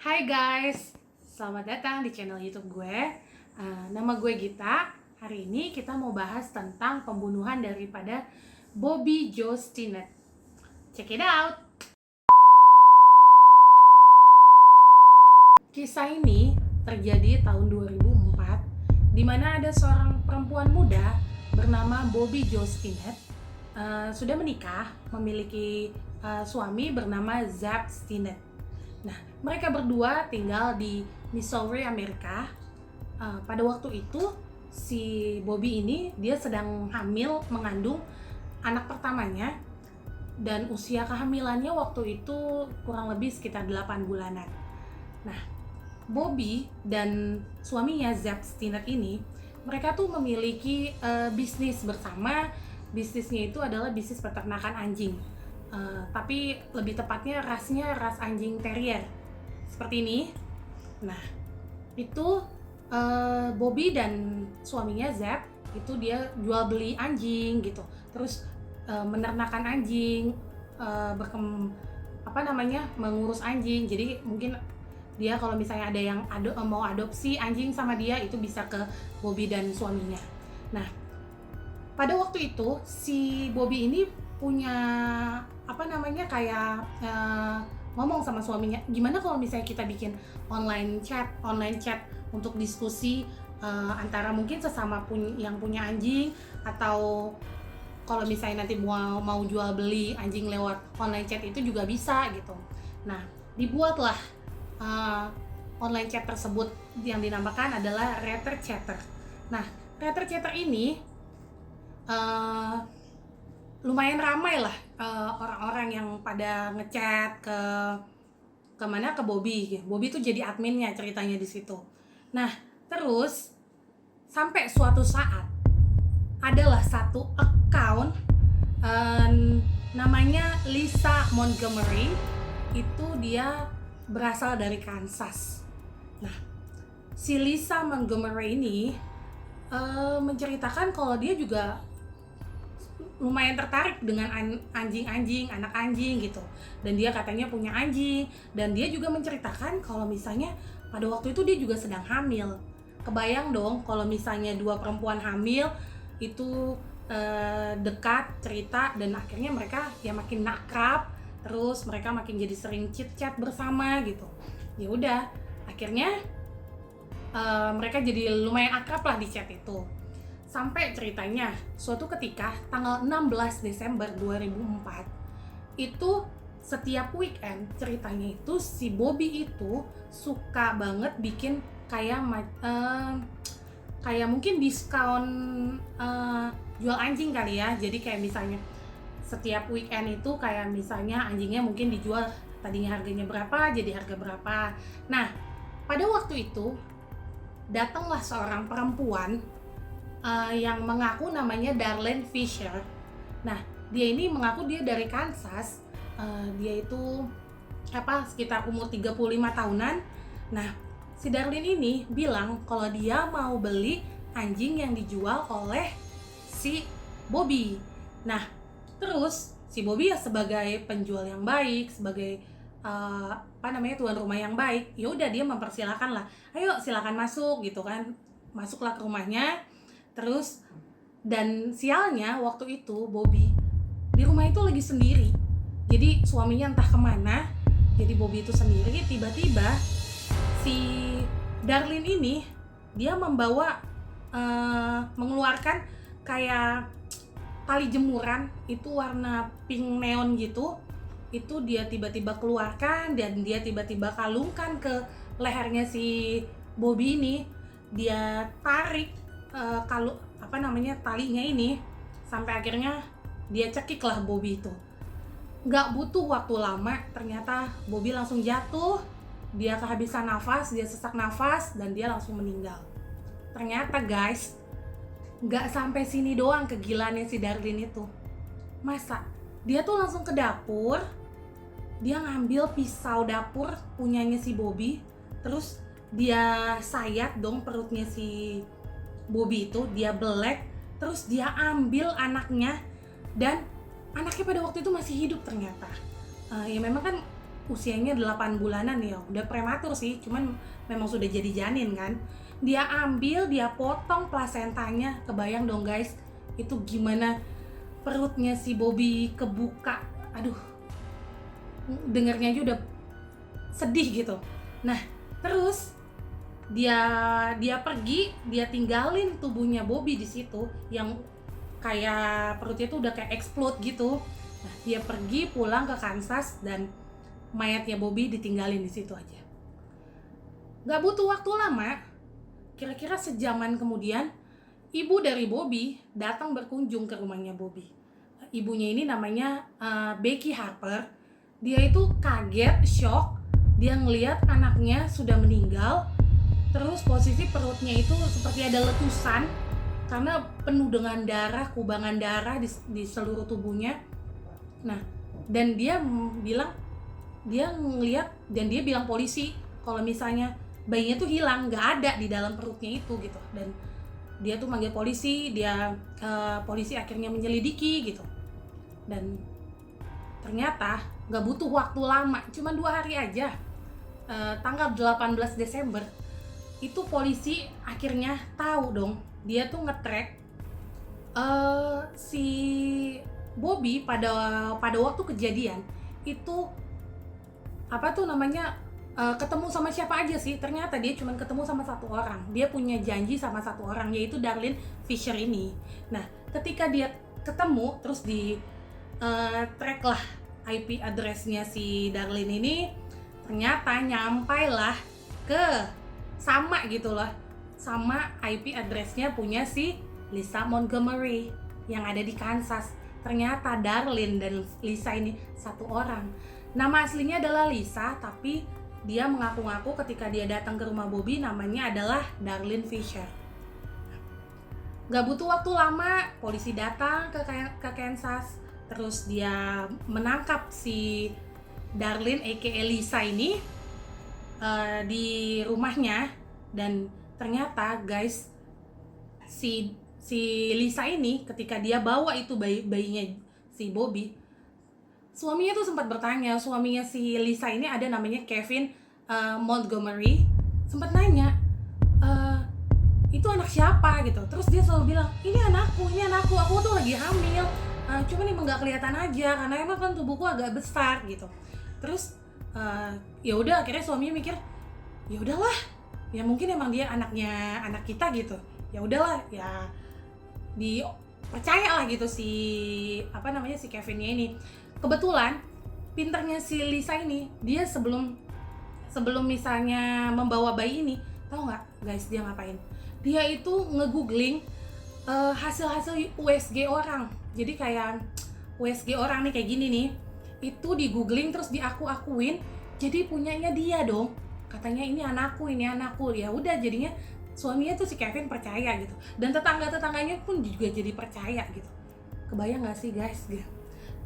Hai guys, selamat datang di channel YouTube gue. Nama gue Gita. Hari ini kita mau bahas tentang pembunuhan daripada Bobby Joe Stinnett. Check it out. Kisah ini terjadi tahun 2004, di mana ada seorang perempuan muda bernama Bobby Joe Stinnett. Sudah menikah, memiliki suami bernama Zap Stinnett. Nah, mereka berdua tinggal di Missouri, Amerika. Pada waktu itu, si Bobby ini dia sedang mengandung anak pertamanya, dan usia kehamilannya waktu itu kurang lebih sekitar 8 bulanan. Nah, Bobby dan suaminya Zap Stinnett ini, mereka tuh memiliki bisnis bersama. Bisnisnya itu adalah bisnis peternakan anjing. Tapi lebih tepatnya rasnya ras anjing terrier seperti ini. Nah, itu Bobby dan suaminya Zap itu dia jual beli anjing gitu, terus menernakan anjing, mengurus anjing. Jadi mungkin dia kalau misalnya ada yang mau adopsi anjing sama dia, itu bisa ke Bobby dan suaminya. Nah, pada waktu itu si Bobby ini punya ngomong sama suaminya, gimana kalau misalnya kita bikin online chat untuk diskusi antara mungkin sesama yang punya anjing, atau kalau misalnya nanti mau jual beli anjing lewat online chat itu juga bisa gitu. Nah, dibuatlah online chat tersebut yang dinamakan adalah Retro Chatter. Nah, Retro Chatter ini lumayan ramai lah orang-orang yang pada ngechat ke Bobby. Bobby tuh jadi adminnya ceritanya di situ. Nah, terus sampai suatu saat adalah satu account namanya Lisa Montgomery. Itu dia berasal dari Kansas. Nah, si Lisa Montgomery ini menceritakan kalau dia juga lumayan tertarik dengan anjing-anjing, anak anjing gitu. Dan dia katanya punya anjing, dan dia juga menceritakan kalau misalnya pada waktu itu dia juga sedang hamil. Kebayang dong kalau misalnya dua perempuan hamil itu dekat cerita, dan akhirnya mereka ya makin akrab, terus mereka makin jadi sering chit-chat bersama gitu. Ya udah, akhirnya mereka jadi lumayan akrab lah di chat itu. Sampai ceritanya suatu ketika tanggal 16 Desember 2004 itu setiap weekend, ceritanya itu si Bobby itu suka banget bikin kayak mungkin diskon jual anjing kali ya. Jadi kayak misalnya setiap weekend itu kayak misalnya anjingnya mungkin dijual, tadinya harganya berapa jadi harga berapa. Nah, pada waktu itu datanglah seorang perempuan yang mengaku namanya Darlene Fisher. Nah, dia ini mengaku dia dari Kansas. Dia itu sekitar umur 35 tahunan. Nah, si Darlene ini bilang kalau dia mau beli anjing yang dijual oleh si Bobby. Nah, terus si Bobby ya sebagai penjual yang baik, sebagai tuan rumah yang baik, ya udah dia mempersilahkan lah, ayo silakan masuk gitu kan. Masuklah ke rumahnya. Terus, dan sialnya waktu itu Bobby di rumah itu lagi sendiri. Jadi suaminya entah kemana, jadi Bobby itu sendiri. Tiba-tiba si Darlene ini dia mengeluarkan kayak tali jemuran itu warna pink neon gitu. Itu dia tiba-tiba keluarkan, dan dia tiba-tiba kalungkan ke lehernya si Bobby ini. Dia tarik talinya ini sampai akhirnya dia cekik lah Bobby itu. Nggak butuh waktu lama, ternyata Bobby langsung jatuh. Dia kehabisan nafas, dia sesak nafas, dan dia langsung meninggal. Ternyata guys, nggak sampai sini doang kegilaannya si Darlene itu. Masa dia tuh langsung ke dapur, dia ngambil pisau dapur punyanya si Bobby, terus dia sayat dong perutnya si Bobby itu, dia belek, terus dia ambil anaknya, dan anaknya pada waktu itu masih hidup ternyata. Ya memang kan usianya 8 bulanan ya, udah prematur sih, cuman memang sudah jadi janin kan. Dia ambil, dia potong plasentanya, kebayang dong guys, itu gimana perutnya si Bobby kebuka. Aduh, dengernya aja udah sedih gitu. Nah, terus dia pergi, dia tinggalin tubuhnya Bobby di situ yang kayak perutnya tuh udah kayak explode gitu. Nah, dia pergi pulang ke Kansas dan mayatnya Bobby ditinggalin di situ aja. Gak butuh waktu lama, kira-kira sejaman kemudian, ibu dari Bobby datang berkunjung ke rumahnya Bobby. Ibunya ini namanya Becky Harper. Dia itu kaget, shock, dia ngelihat anaknya sudah meninggal. Terus posisi perutnya itu seperti ada letusan karena penuh dengan darah, kubangan darah di seluruh tubuhnya. Nah, dan dia bilang, dia ngelihat dan dia bilang polisi kalau misalnya bayinya tuh hilang, nggak ada di dalam perutnya itu gitu. Dan dia tuh manggil polisi, polisi akhirnya menyelidiki gitu. Dan ternyata nggak butuh waktu lama, cuma 2 hari aja, tanggal 18 Desember itu polisi akhirnya tahu dong. Dia tuh nge-track si Bobby pada waktu kejadian itu ketemu sama siapa aja sih. Ternyata dia cuma ketemu sama satu orang. Dia punya janji sama satu orang, yaitu Darlene Fisher ini. Nah, ketika dia ketemu, terus di track lah IP address-nya si Darlene ini, ternyata nyampailah ke sama gitu loh, sama IP address-nya punya si Lisa Montgomery yang ada di Kansas. Ternyata Darlene dan Lisa ini satu orang. Nama aslinya adalah Lisa, tapi dia mengaku-ngaku ketika dia datang ke rumah Bobby namanya adalah Darlene Fisher. Gak butuh waktu lama, polisi datang ke Kansas. Terus dia menangkap si Darlene aka Lisa ini di rumahnya. Dan ternyata guys, si Lisa ini ketika dia bawa itu bayinya si Bobby, suaminya tuh sempat bertanya. Suaminya si Lisa ini ada namanya Kevin Montgomery, sempat nanya, itu anak siapa gitu. Terus dia selalu bilang, ini anakku, aku tuh lagi hamil, cuman emang nggak kelihatan aja karena emang kan tubuhku agak besar gitu. Terus ya udah, akhirnya suaminya mikir, ya udahlah, ya mungkin emang dia anak kita gitu, ya udahlah, ya dipercaya lah gitu si Kevinnya ini. Kebetulan pinternya si Lisa ini, dia sebelum misalnya membawa bayi ini, tahu nggak guys dia ngapain? Dia itu nge-googling hasil-hasil USG orang. Jadi kayak USG orang nih kayak gini nih, itu di googling terus diakuin jadi punyanya dia dong. Katanya ini anakku. Ya udah, jadinya suaminya tuh si Kevin percaya gitu, dan tetangganya pun juga jadi percaya gitu. Kebayang nggak sih guys?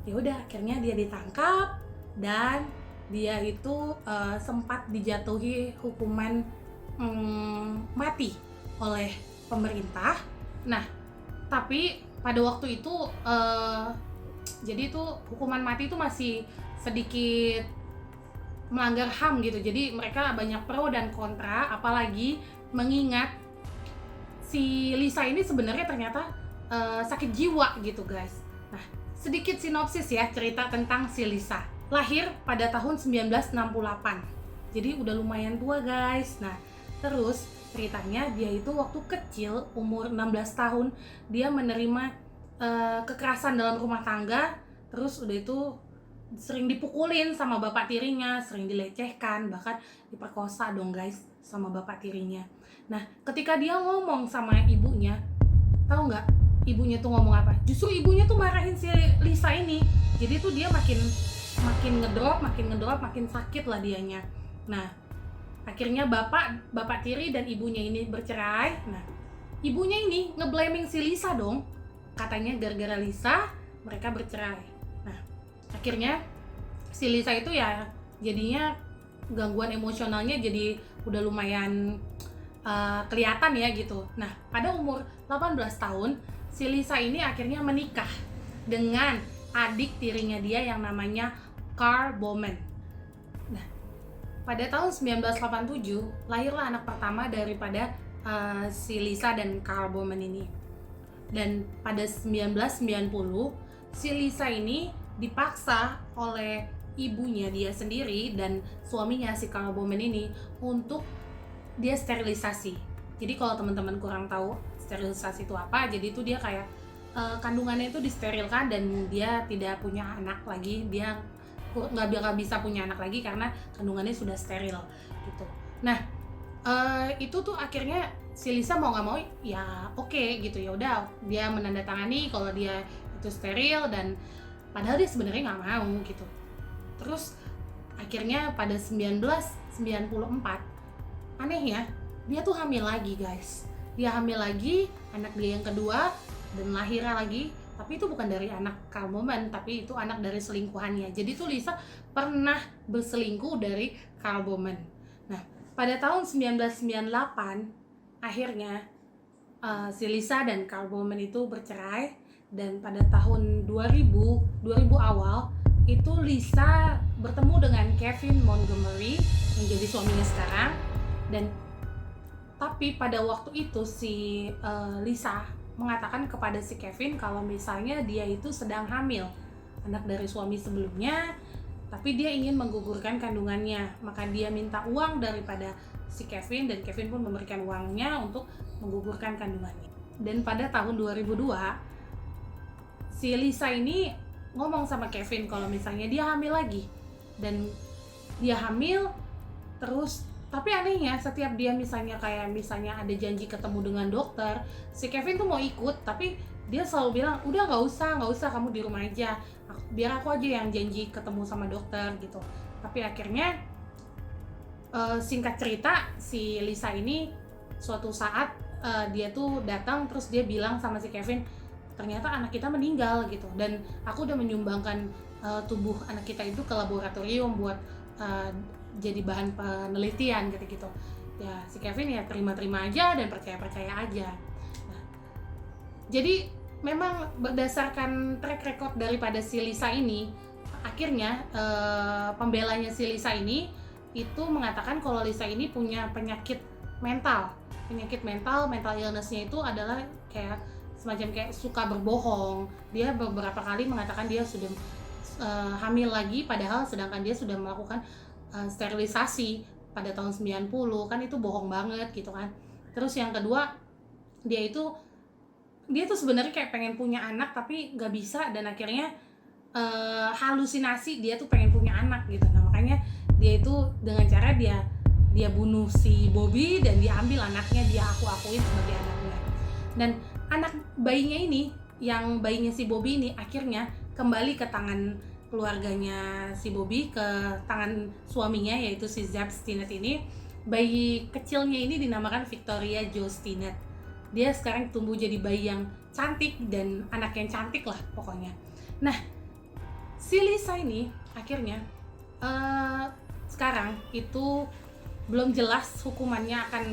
Ya udah, akhirnya dia ditangkap dan dia itu sempat dijatuhi hukuman mati oleh pemerintah. Nah, tapi pada waktu itu jadi itu hukuman mati itu masih sedikit melanggar HAM gitu. Jadi mereka banyak pro dan kontra, apalagi mengingat si Lisa ini sebenarnya ternyata sakit jiwa gitu guys. Nah, sedikit sinopsis ya cerita tentang si Lisa. Lahir pada tahun 1968. Jadi udah lumayan tua guys. Nah, terus ceritanya dia itu waktu kecil umur 16 tahun dia menerima kekerasan dalam rumah tangga. Terus udah itu sering dipukulin sama bapak tirinya, sering dilecehkan, bahkan diperkosa dong guys sama bapak tirinya. Nah, ketika dia ngomong sama ibunya, tahu nggak ibunya tuh ngomong apa? Justru ibunya tuh marahin si Lisa ini. Jadi tuh dia makin ngedrop, makin sakit lah dianya. Nah, akhirnya bapak tiri dan ibunya ini bercerai. Nah, ibunya ini ngeblaming si Lisa dong. Katanya gara-gara Lisa mereka bercerai. Nah, akhirnya si Lisa itu ya jadinya gangguan emosionalnya jadi udah lumayan kelihatan ya gitu. Nah, pada umur 18 tahun si Lisa ini akhirnya menikah dengan adik tirinya dia yang namanya Carl Bowman. pada tahun 1987 lahirlah anak pertama daripada si Lisa dan Carl Bowman ini. Dan pada 1990 si Lisa ini dipaksa oleh ibunya dia sendiri dan suaminya si Carl Bowman ini untuk dia sterilisasi. Jadi kalau teman-teman kurang tahu sterilisasi itu apa, jadi itu dia kayak kandungannya itu disterilkan dan dia tidak punya anak lagi, dia nggak bakal bisa punya anak lagi karena kandungannya sudah steril gitu. Nah itu tuh akhirnya si Lisa mau nggak mau ya oke gitu, ya udah dia menandatangani kalau dia itu steril, dan padahal dia sebenarnya nggak mau gitu. Terus akhirnya pada 1994 anehnya dia tuh hamil lagi guys. Dia hamil lagi, anak dia yang kedua, dan lahirnya lagi, tapi itu bukan dari anak Carl Bowman, tapi itu anak dari selingkuhannya. Jadi tuh Lisa pernah berselingkuh dari Carl Bowman. Nah pada tahun 1998 akhirnya si Lisa dan Carl Bowman itu bercerai, dan pada tahun 2000 awal itu Lisa bertemu dengan Kevin Montgomery yang jadi suaminya sekarang. Dan tapi pada waktu itu si Lisa mengatakan kepada si Kevin kalau misalnya dia itu sedang hamil anak dari suami sebelumnya, tapi dia ingin menggugurkan kandungannya. Maka dia minta uang daripada si Kevin, dan Kevin pun memberikan uangnya untuk menggugurkan kandungannya. Dan pada tahun 2002 si Lisa ini ngomong sama Kevin kalau misalnya dia hamil lagi, dan dia hamil terus. Tapi anehnya setiap dia misalnya ada janji ketemu dengan dokter, si Kevin tuh mau ikut, tapi dia selalu bilang udah nggak usah, kamu di rumah aja, biar aku aja yang janji ketemu sama dokter gitu. Tapi akhirnya singkat cerita si Lisa ini suatu saat dia tuh datang, terus dia bilang sama si Kevin, ternyata anak kita meninggal gitu, dan aku udah menyumbangkan tubuh anak kita itu ke laboratorium buat jadi bahan penelitian gitu. Ya si Kevin ya terima-terima aja dan percaya-percaya aja. Nah, jadi memang berdasarkan track record daripada si Lisa ini, akhirnya pembelanya si Lisa ini itu mengatakan kalau Lisa ini punya penyakit mental. Mental illness-nya itu adalah kayak semacam kayak suka berbohong. Dia beberapa kali mengatakan dia sudah hamil lagi, padahal sedangkan dia sudah melakukan sterilisasi pada tahun 90, kan itu bohong banget gitu kan. Terus yang kedua, dia tuh sebenarnya kayak pengen punya anak tapi nggak bisa, dan akhirnya halusinasi dia tuh pengen punya anak gitu. Nah makanya dia itu dengan cara dia bunuh si Bobby dan dia ambil anaknya, dia akuin sebagai anaknya. Dan anak bayinya ini, yang bayinya si Bobby ini akhirnya kembali ke tangan keluarganya si Bobby, ke tangan suaminya yaitu si Zeb Stinnett ini. Bayi kecilnya ini dinamakan Victoria Jo Stinnett. Dia sekarang tumbuh jadi bayi yang cantik dan anak yang cantik lah pokoknya. Nah si Lisa ini akhirnya sekarang itu belum jelas hukumannya akan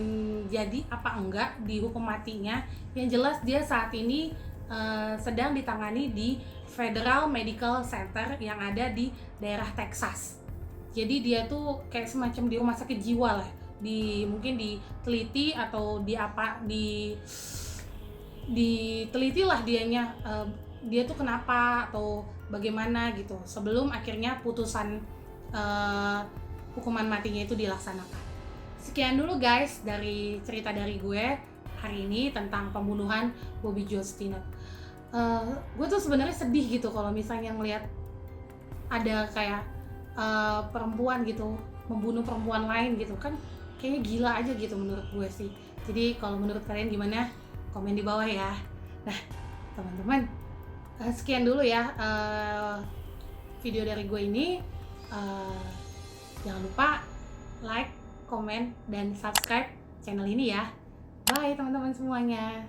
jadi apa enggak di hukum matinya. Yang jelas dia saat ini sedang ditangani di Federal Medical Center yang ada di daerah Texas. Jadi dia tuh kayak semacam di rumah sakit jiwa lah, mungkin diteliti atau diteliti lah dianya, dia tuh kenapa atau bagaimana gitu, sebelum akhirnya putusan hukuman matinya itu dilaksanakan. Sekian dulu guys dari cerita dari gue hari ini tentang pembunuhan Bobby Jo Stinnett. Gue tuh sebenarnya sedih gitu kalau misalnya ngelihat ada kayak perempuan gitu membunuh perempuan lain gitu kan, kayaknya gila aja gitu menurut gue sih. Jadi kalau menurut kalian gimana, komen di bawah ya. Nah teman-teman, sekian dulu ya video dari gue ini. Jangan lupa like, komen, dan subscribe channel ini ya. Bye teman-teman semuanya.